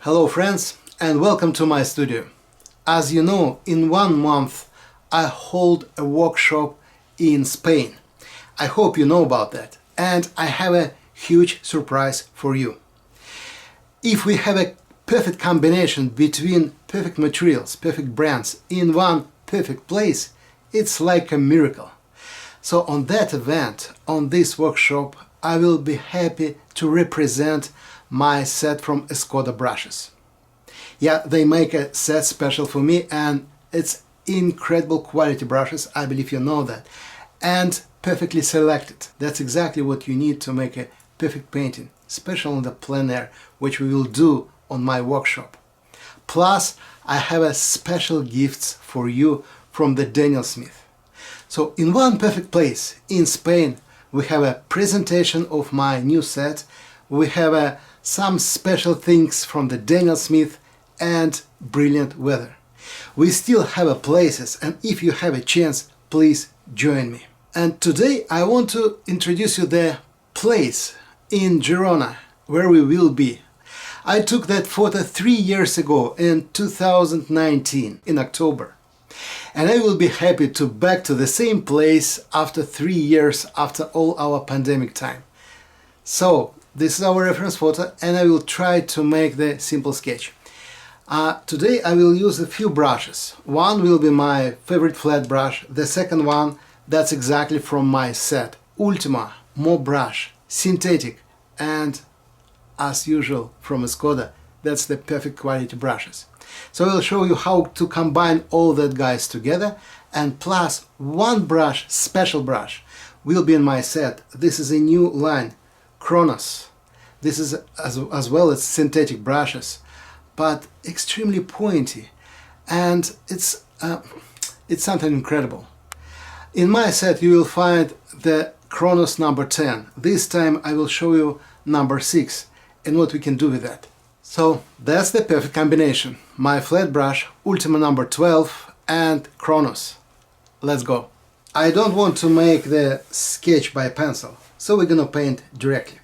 Hello friends and welcome to my studio. As you know, in 1 month I hold a workshop in Spain. I hope you know about that, and I have a huge surprise for you. If we have a perfect combination between perfect materials, perfect brands in one perfect place, it's like a miracle. So on that event, on this workshop, I will be happy to represent my set from Escoda brushes. Yeah, they make a set special for me, and it's incredible quality brushes, I believe you know that, and perfectly selected. That's exactly what you need to make a perfect painting, especially in the plein air, which we will do on my workshop. Plus, I have a special gifts for you from the Daniel Smith. So in one perfect place in Spain, we have a presentation of my new set. We have some special things from the Daniel Smith and brilliant weather. We still have places, and if you have a chance, please join me. And today I want to introduce you the place in Girona where we will be. I took that photo 3 years ago in 2019 in October, and I will be happy to back to the same place after 3 years after all our pandemic time. So this is our reference photo, and I will try to make the simple sketch. Today I will use a few brushes. One will be my favorite flat brush. The second one, that's exactly from my set. Ultima, Mo brush, synthetic, and as usual from Escoda, that's the perfect quality brushes. So I'll show you how to combine all that guys together, and plus one brush, special brush, will be in my set. This is a new line, Kronos. This is as well as synthetic brushes, but extremely pointy, and it's something incredible. In my set you will find the Kronos number 10. This time I will show you number 6 and what we can do with that. So that's the perfect combination. My flat brush, Ultima number 12 and Kronos. Let's go. I don't want to make the sketch by pencil, so we're gonna paint directly.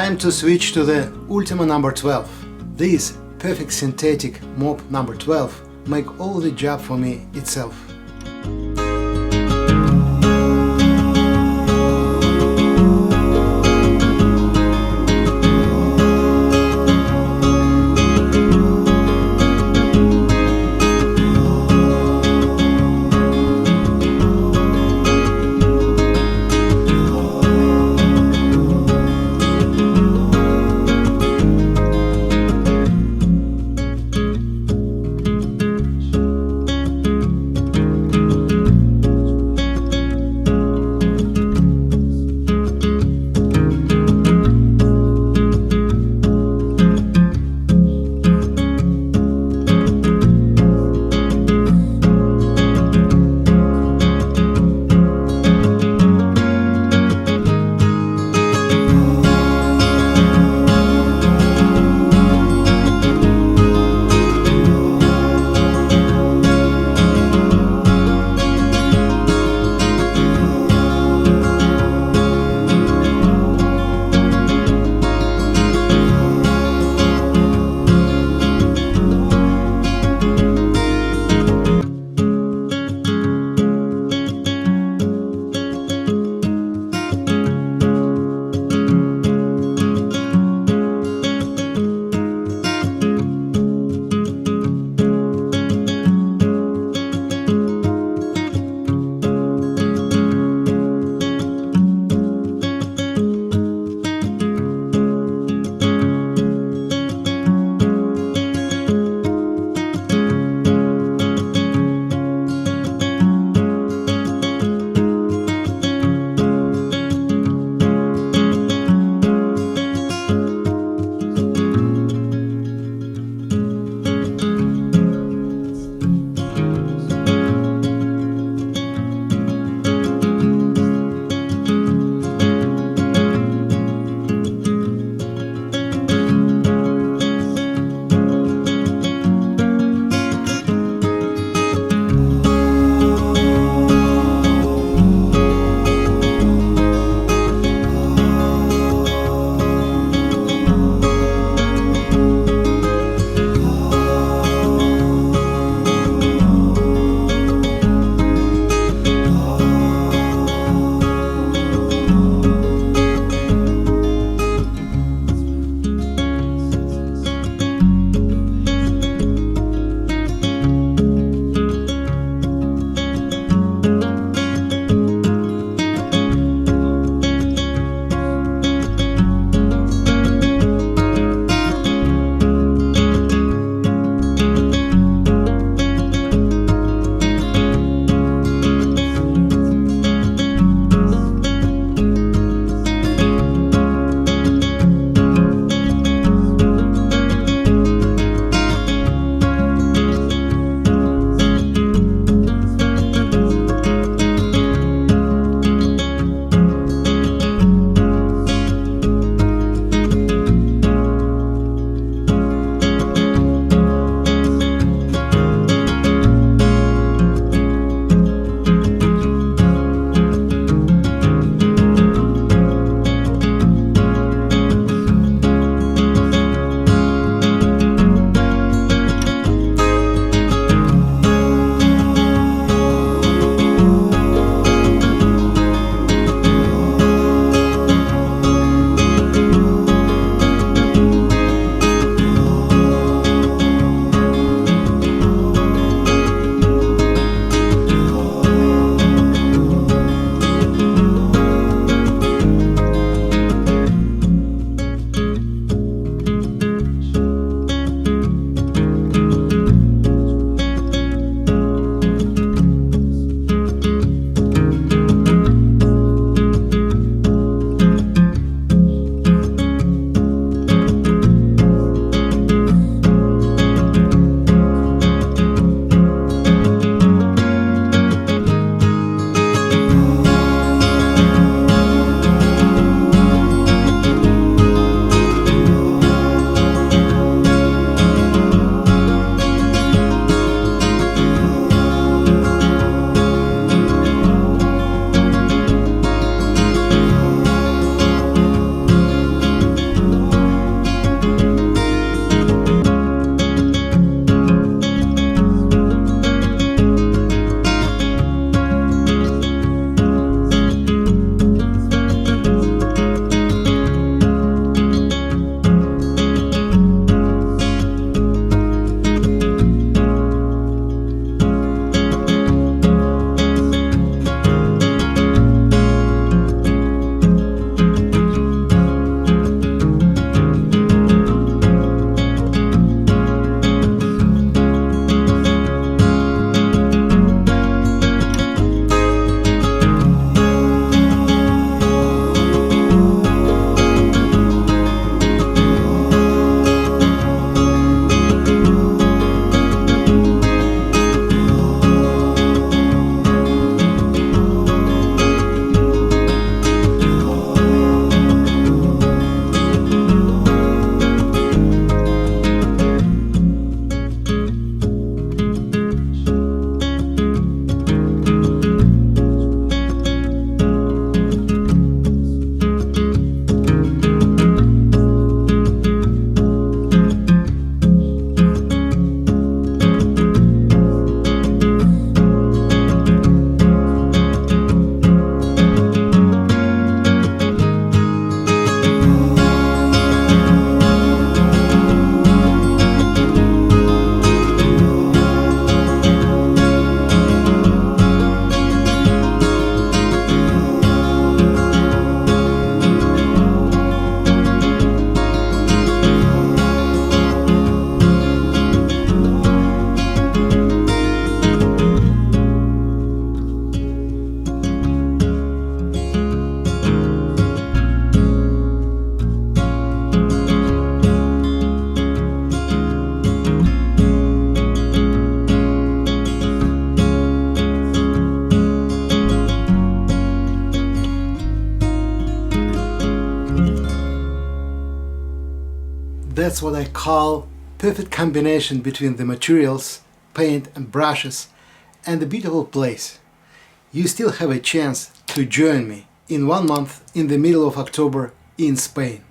time to switch to the Ultima number 12. This perfect synthetic mop number 12 make all the job for me itself. That's what I call perfect combination between the materials, paint and brushes, and the beautiful place. You still have a chance to join me in 1 month in the middle of October in Spain.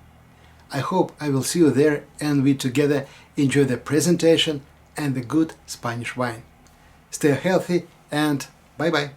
I hope I will see you there and we together enjoy the presentation and the good Spanish wine. Stay healthy and bye-bye.